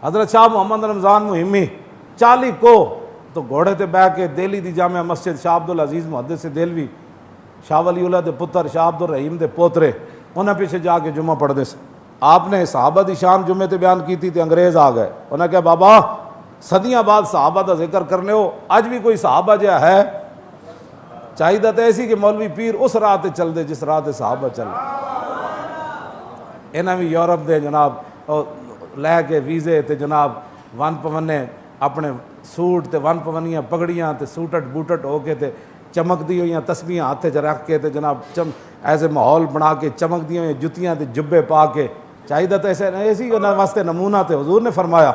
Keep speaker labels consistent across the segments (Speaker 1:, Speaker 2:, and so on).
Speaker 1: حضرت شاہ محمد رمضان مہمی 40 کو تو گھوڑے تے بہ کے دہلی دی جامع مسجد شاہ عبد العزیز محدث دہلوی شاہ ولی اللہ دے پتر شاہ عبد الرحیم دے پوترے انہیں پیچھے جا کے جمعہ پڑھ دے سے. آپ نے صحابہ دی شان جمعے تے بیان کی تھی تے انگریز آ گئے. انہیں کہا بابا صدیاں بعد صحابہ دا ذکر کرنے ہو, اج بھی کوئی صحابہ جہا ہے؟ چاہیے تو ایسی کہ مولوی پیر اس راہ تے چل دے جس راہ تے صحابہ چل. انہیں بھی یورپ دے جناب لے کے ویزے تے جناب ون پونے اپنے سوٹ تے ون پونیاں پگڑیاں تے سوٹٹ بوٹٹ ہو کے تے چمک دی ہوئی تسبیحاں ہاتھ چ رکھ کے تے جناب ایسے ماحول بنا کے چمک دی ہوئی جتیاں تے جبے پا کے. چاہیے تو ایسی انہوں واسطے نمونہ تے حضور نے فرمایا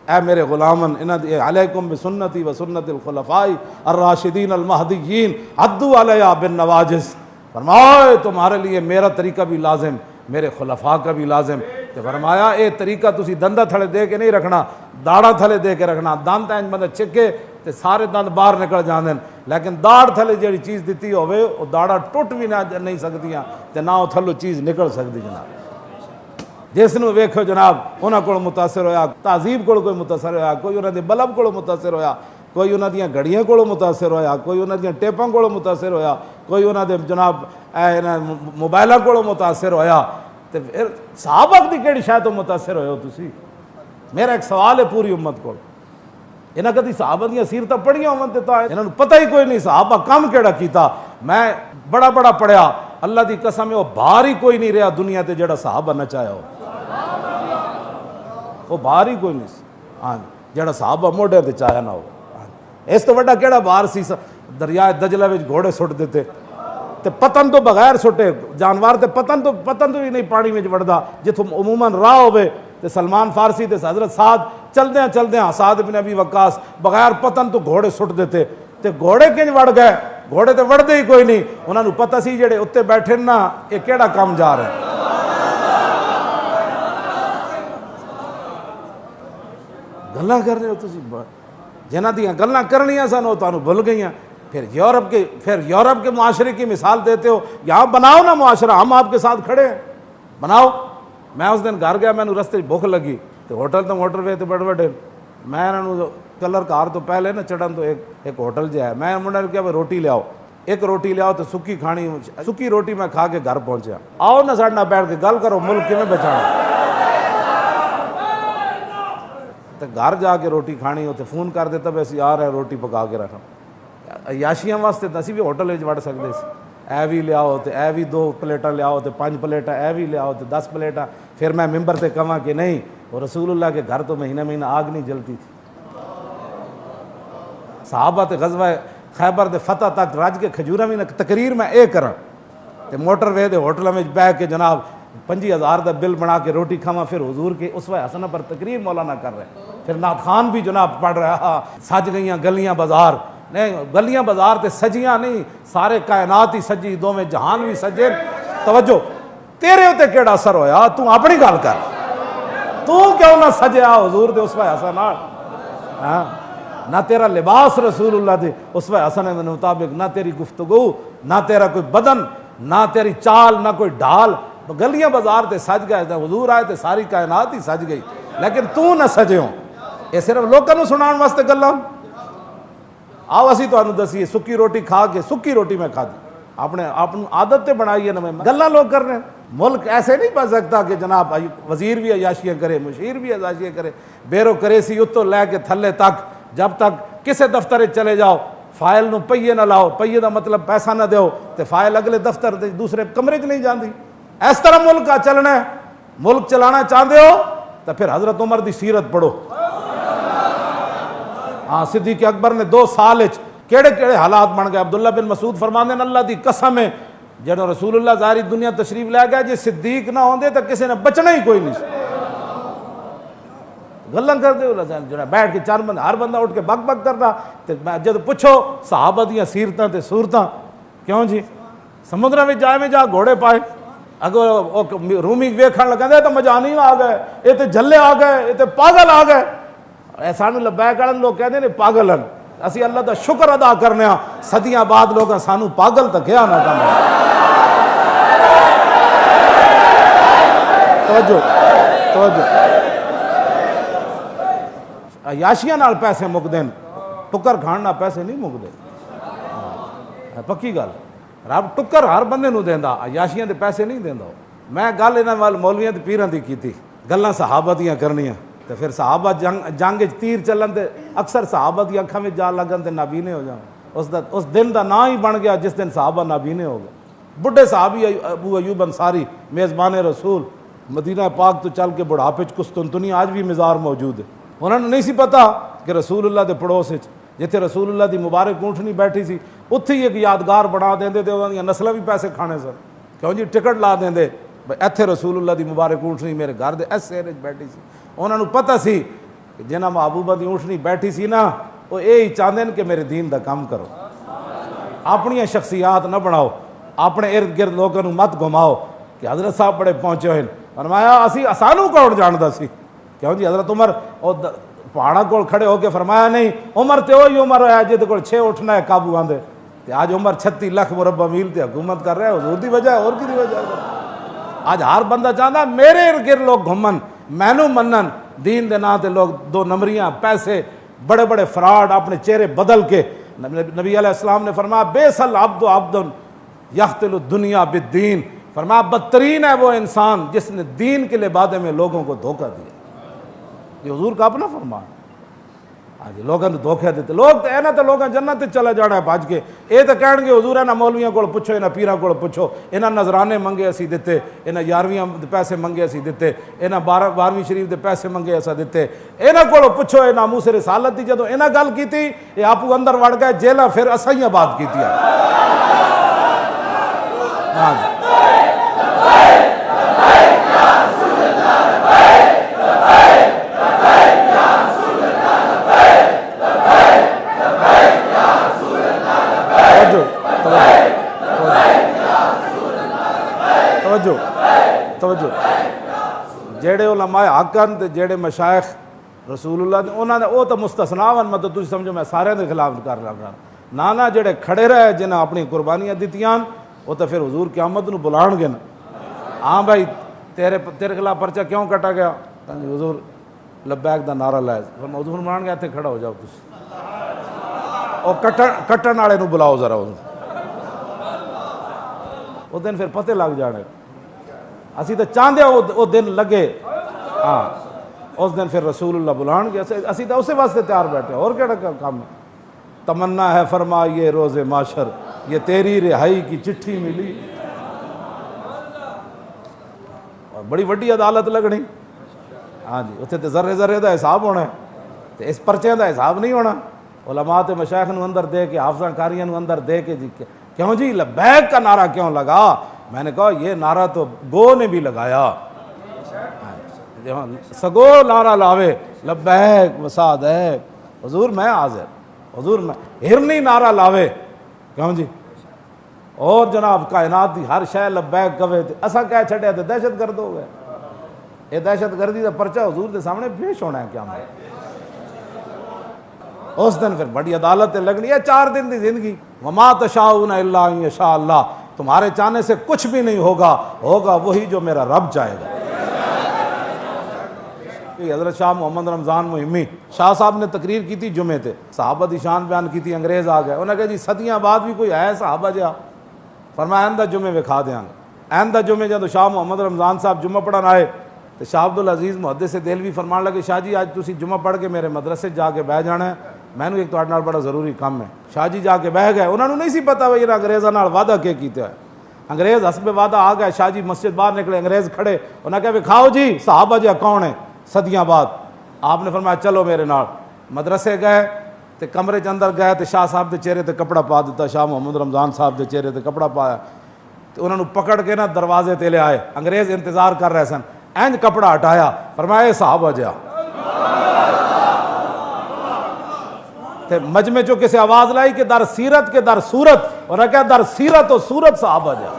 Speaker 1: اے میرے غلامن علیکم بسنتی و سنت الخلفاء الراشدین المہدیین عضوا علیہا بالنواجذ. فرمایا تمہارے لیے میرا طریقہ بھی لازم, میرے خلفاء کا بھی لازم. تو فرمایا اے طریقہ تسی دندہ تھلے دے کے نہیں رکھنا, داڑا تھلے دے کے رکھنا. دند اینج بندہ چکے تے سارے دند باہر نکل جاندے, لیکن داڑ تھلے جڑی چیز دیتی ہوئے وہ داڑا ٹوٹ بھی نہیں سکدیاں تے نہ وہ تھلو چیز نکل سکتی. جناب جس نو ویکھو جناب انہاں کول متاثر ہویا, تہذیب کول کوئی متاثر ہویا, کوئی انہاں دے بلب کول متاثر ہویا, کوئی انہاں دیاں گھڑیاں کول متاثر ہویا, کوئی انہاں دیاں ٹیپاں کول متاثر ہویا, کوئی انہاں دے جناب موبائلاں کول متاثر ہویا. تے پھر صحابہ دی کیڑی شے تو متاثر ہوئے ہو تسی؟ میرا ایک سوال ہے پوری امت کو, انہاں کدی صحابہ دیاں سیرتاں پڑھیاں ہون تے تا انہاں نوں پتہ ہی کوئی نہیں صحابہ کم کیڑا کیتا. میں بڑا بڑا پڑھیا, اللہ دی قسم ہے وہ باہر ہی کوئی نہیں رہا دنیا تے جڑا صحابہ نہ چاہیا ہو. وہ باہر ہی کوئی نہیں ہاں جڑا صحابہ موڈے تے چاہیا نہ ہو. اس تو بڑا کیڑا باہر سی دریائے دجلہ وچ گھوڑے سٹ دیتے تے پتن تو بغیر سٹے جانور تے پتن تو بھی نہیں پانی وچ وڑدا. جتھوں عموماً راہ ہوے تے سلمان فارسی تے حضرت سعد چلدیاں سعد بن ابی وقاص بغیر پتن تو گھوڑے سٹ دیتے تے گھوڑے کنج وڑ گئے؟ گھوڑے تے وڑدے ہی کوئی نہیں. انہاں نوں پتہ سی جڑے اتنے بیٹھے نا یہ کیڑا کام جا رہا ہے. گلاں کر رہے ہو تسی, جنہاں دیاں گلاں کرنیاں سن وہ تانوں بھول گئیاں. پھر یورپ کے معاشرے کی مثال دیتے ہو. یہاں بناؤ نا معاشرہ, ہم آپ کے ساتھ کھڑے ہیں, بناؤ. میں اس دن گھر گیا, میں نے رستے بھوک لگی تو ہوٹل تو موٹر وے تے بڑے بڑے میں انہوں کلر کار تو پہلے نا چڑھن تو ایک ہوٹل جو ہے میں منڈا نے کہا بھائی روٹی لے آؤ, ایک روٹی لے آؤ تو سکی کھانی. سکی روٹی میں کھا کے گھر پہنچیا. آؤ نہ ساڈے نال بیٹھ کے گل کرو ملک کیویں بچانا. تو گھر جا کے روٹی کھانی ہوتے فون کر دیتا بھی اسی آ رہے ہیں روٹی پکا کے رکھنا. عیاشیاں واسطے تو اسی بھی ہوٹل وچ وڑ سکدے سی. اے بھی لے آؤ تے اے بھی 2 پلیٹاں لے آؤ تے 5 پلیٹاں اے بھی لے آؤ تے 10 پلیٹاں. پھر میں ممبر تے کہاں کہ نہیں وہ رسول اللہ کے گھر تو مہینہ آگ نہیں جلتی تھی. صحابہ تے غزوہ خیبر دے فتح تک رج کے کھجوراں بھی تقریر میں اے کراں تے موٹر وے دے ہوٹلاں وچ بیٹھ کے جناب 25,000 دا بل بنا کے روٹی کھاواں. پھر حضور کے اسوہ حسنہ پر تقریر مولانا کر رہے. پھر نعت خان بھی جناب پڑھ رہا. سج گئیاں گلیاں بازار, نہیں گلیاں بازار تے سجیاں نہیں, سارے کائنات ہی سجی, دوویں جہان بھی سجے. توجہ, تیرے تے کیڑا اثر ہویا؟ تو اپنی گل کر, تو کیوں نہ سجیا حضور دے اسوہ حسنہ نال؟ ہاں نہ تیرا لباس رسول اللہ دے اسوہ حسنہ دے مطابق, نہ تیری گفتگو, نہ تیرا کوئی بدن, نہ تیری چال, نہ کوئی ڈھال. گلیاں بازار تے سج گئے, حضور آئے تے ساری کائنات ہی سج گئی, لیکن تو نہ سجے ہوں. یہ صرف لوگوں کو سنان واسطے گلاں. آؤ اسی تانوں دسیے سکی روٹی کھا کے, سکی روٹی میں کھا دی, اپنے عادت تے بنائی ہے نا. میں گلاں لوگ کر رہے ہیں. ملک ایسے نہیں بن سکتا کہ جناب وزیر بھی عیاشیاں کرے, مشیر بھی عیاشیاں کرے. بیرو کرے سی اتوں لے کے تھلے تک, جب تک کسے دفتر چلے جاؤ فائل نو پہیے نہ لاؤ, پہیے دا مطلب پیسہ نہ دیو, تے فائل اگلے دفتر دے دوسرے کمرے چ نہیں جاندی. اس طرح ملک کا چلنا ہے. ملک چلانا چاہتے ہو تو پھر حضرت عمر دی سیرت پڑھو. ہاں صدیق اکبر نے 2 سال کیڑے حالات بن گئے. عبداللہ بن مسعود فرماندے ہیں اللہ دی قسم ہے جدوں رسول اللہ ظاہری دنیا تشریف لے گیا, جے صدیق نہ ہوندے تو کسی نے بچنا ہی کوئی نہیں. گلاں کردے ہو جڑا بیٹھ کے 4 بندے, ہر بندہ اٹھ کے بک بک کردا. تے جد پوچھو صحابہ دیاں سیرتاں تے صورتاں, کیوں جی سمندراں وچ جا گھوڑے پائے, اگر رومی ویکھن لگے تو مجانی آ گئے, یہ تو جھلے آ گئے, یہ تو پاگل آ گئے. سانو لبیک والے لوگ کہتے ہیں پاگل ہیں. اسی اللہ دا شکر ادا کرنے ہاں, صدیاں بعد لوگ سانو پاگل تو کیا نہ کرنا. توجہ عیاشیاں نال پیسے مکدے ہیں، ٹکر کھان نال پیسے نہیں مکدے، پکی گل۔ رب ٹکر ہر بندے نو دیندا، عیاشیاں دے پیسے نہیں دیندا۔ میں گل انہاں وال مولویاں تے پیراں دی کیتی، گلاں صحابہ دیاں کرنیاں تے پھر صحابہ جنگ وچ تیر چلن تے اکثر صحابہ دی اکھاں وچ جا لگن تے نابینے ہو جان۔ اس دن دا نا ہی بن گیا جس دن صحابہ نابینے ہو گئے۔ بڈھے صحابی ابو ایوب انصاری میزبان رسول مدینہ پاک تو چل کے بڑھاپے چ قسطنطنیہ آج بھی مزار موجود ہے۔ انہوں نے نہیں سی پتا کہ رسول اللہ دے پڑوس وچ جتھے رسول اللہ دی مبارک اونٹنی بیٹھی سی اتھے ہی ایک یادگار بنا دیندے تے انہاں دی نسلاں بھی پیسے کھانے سن، کیوں جی ٹکٹ لا دیندے ایتھے رسول اللہ دی مبارک اونٹنی میرے گھر دے اس ایرے وچ بیٹھی سی۔ انہاں نوں پتہ سی کہ جنہاں محبوبہ دی اونٹنی بیٹھی سی نا وہ یہی چاہتے ہیں کہ میرے دین دا کام کرو، اپنی شخصیات نہ بناؤ، اپنے ارد گرد لوگوں کو مت گھماؤ کہ حضرت صاحب بڑے پہنچے ہوئے۔ فرمایا اسی سانوں کون جاندا سی، کیوں جی حضرت عمر پہاڑاں کول کھڑے ہو کے فرمایا نہیں عمر تے وہی عمر ہے جہد کول 6 اٹھنا ہے قابو آندے تے آج عمر 36 لاکھ مربع میل تے حکومت کر رہا ہے، حضور دی وجہ ہے اور کی دی وجہ ہے۔ آج ہر بندہ چاہتا میرے ارد گرد لوگ گھومن مینوں منن، دین دے نام تے لوگ 2 نمبریاں پیسے بڑے بڑے فراڈ اپنے چہرے بدل کے۔ نبی علیہ السلام نے فرمایا بیس العبد عبد یختل الدنیا بالدین، فرمایا بدترین ہے وہ انسان جس نے دین کے لبادے میں لوگوں کو دھوکہ دیا۔ یہ حضور کا اپنا فرمان۔ آج لوگوں نے دھوکے دیتے لوگ تو اینا تو لوگوں جنت چلا جانا ہے بھاج کے، یہ تو کہن گے حضور انہاں مولویاں کو پوچھو، انہاں پیراں کو پوچھو، انہاں نذرانے منگے اسی دیتے، انہاں 11ویں دے پیسے منگے اسی دیتے، انہاں 12ویں شریف دے پیسے منگے اسا دیتے، انہاں کو پوچھو اے ناموس رسالت دی جدوں انہاں گل کیتی یہ آپو اندر وڑ گئے جیلاں پھر اسائیاں بات کیتی ہے۔ ہاں جی توجہ جڑے علماء حق ہیں تے جڑے مشائخ رسول اللہ نے انہاں نے وہ تو مستثنا ون، مطلب تسی سمجھو میں سارے دے خلاف کر رہا نا جڑے کھڑے رہے جنہاں اپنی قربانیاں دتیاں وہ تو پھر حضور قیامت نو بلان گے نا۔ ہاں بھائی تیرے خلاف پرچہ کیوں کٹا گیا؟ حضور لبیک دا نعرہ لائے، حضور مان گیا تے کھڑا ہو جاؤ تسی، اور کٹن والے نو بلاؤ ذرا، وہ دن پھر پتے لگ جانے۔ اسی تو چاہتے ہیں وہ دن لگے، ہاں اس دن پھر رسول اللہ بلان گیا، اسی تو اسی واسطے تیار بیٹھے، اور کیا کام ہے؟ تمنا ہے فرما یہ روز معاشر یہ تیری رہائی کی چٹھی ملی، اور بڑی وڈی عدالت لگنی۔ ہاں جی اتنے تو ذرے ذرے دا حساب ہونا ہے، تو اس پرچے دا حساب نہیں ہونا۔ علماء تے مشائخ نو اندر دے کے حافظاں قاریاں نو اندر دے کے جی کیوں جی لبیک کا نعرہ کیوں لگا؟ میں نے کہا یہ نعرہ تو گو نے بھی لگایا، سگو نعرہ لاوے لبیک وسعدیک، حضور میں حاضر، حضور میں ہرنی نعرہ لاوے، کیوں جی اور جناب کائنات دی ہر شے لبیک کہے تے اساں کہہ چھڈیا تے دہشت گرد ہو گئے۔ یہ دہشت گردی دا پرچہ حضور دے سامنے پیش ہونا ہے قیامت۔ اس دن پھر بڑی عدالت لگنی ہے، 4 دن دی زندگی۔ وما تشاؤون الا ان یشاء اللہ، تمہارے چاہنے سے کچھ بھی نہیں ہوگا، ہوگا وہی جو میرا رب چاہے گا۔ حضرت شاہ محمد رمضان مہمی شاہ صاحب نے تقریر کی تھی جمعے تے، صحابہ دی شان بیان کی تھی، انگریز آ گئے، انہوں نے کہا جی صدیاں بعد بھی کوئی ہے صحابہ جہا؟ فرمایا آئندہ جمعے وکھا دیاں گے۔ آئندہ جمعے جب شاہ محمد رمضان صاحب جمعہ پڑھن آئے تو شاہ عبدالعزیز محدث دہلوی فرمان لگے شاہ جی آج تسی جمعہ پڑھ کے میرے مدرسے جا کے بہ جانا ہے، میں نے ایک تہاڈے نال بڑا ضروری کام ہے۔ شاہ جی جا کے بہ گئے، انہوں نے نہیں سی پتا بھائی انگریزاں نال وعدہ کے کیتا ہے۔ انگریز حسب وعدہ آ گئے، شاہ جی مسجد باہر نکلے، انگریز کھڑے، انہوں نے کہا وکھاؤ جی صحابہ جہاں کون ہے صدیاں بعد۔ آپ نے فرمایا چلو میرے نال۔ مدرسے گئے تے کمرے کے اندر گئے تے شاہ صاحب دے چہرے تے کپڑا پا دیتا، شاہ محمد رمضان صاحب دے چہرے تے کپڑا پایا، تو انہوں نے پکڑ کے نا دروازے تے لے آئے، انگریز انتظار کر رہے سن، اینج کپڑا ہٹایا، فرمایا اے صحابہ جہاں۔ تے مجمع چو کسی آواز لائی کہ در سیرت کے در صورت، اور کہا در سیرت و صورت صحابہ جا۔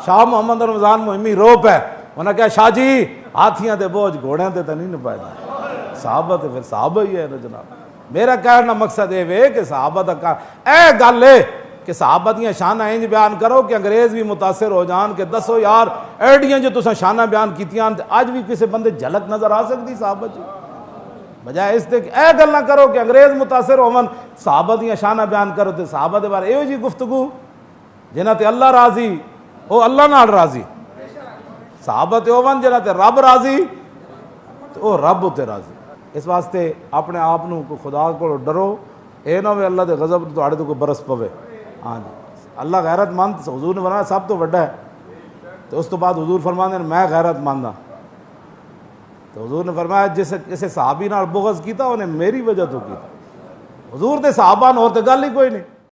Speaker 1: شاہ محمد رمضان مہمی رو پہ، انہوں نے کہا شاہ جی ہاتھیاں دے بوجھ گھوڑیاں دے تو نہیں نپائے جائے، صحابہ تے پھر صحابہ ہی ہے نا جناب۔ میرا کہنا مقصد ہے کہ صحابہ دا کہا اے گل ہے کہ صحابہ دیاں شانہ انج بیان کرو کہ انگریز بھی متاثر ہو جان کہ دسو یار ایڈیاں جو تساں شانہ بیان کیتیاں آج بھی کسی بندے جھلک نظر آ سکتی صحابہ جی؟ بجائے اس تے کہ اے گل نہ کرو کہ انگریز متاثر ہون صحابہ دیاں شانہ بیان کرو تے صحابہ دے بارے ایو جی گفتگو جنہاں تے اللہ راضی او اللہ نال راضی، صحابہ تے ہون جنہاں تے رب راضی تے او رب تے راضی۔ اس واسطے اپنے آپ نو کو خدا کو ڈرو، اے نہ ہوئے اللہ دے غضب تہاڈے تے کوئی برس پوے۔ ہاں جی اللہ غیرت مند حضور نے فرمایا سب تو بڑا ہے، تو اس تو بعد حضور فرماندے میں غیرت مند ہاں۔ تو حضور نے فرمایا جسے صحابی نال بغض کیتا انہیں میری وجہ تو کیتا، حضور دے صحابہ نال تے گل ہی کوئی نہیں۔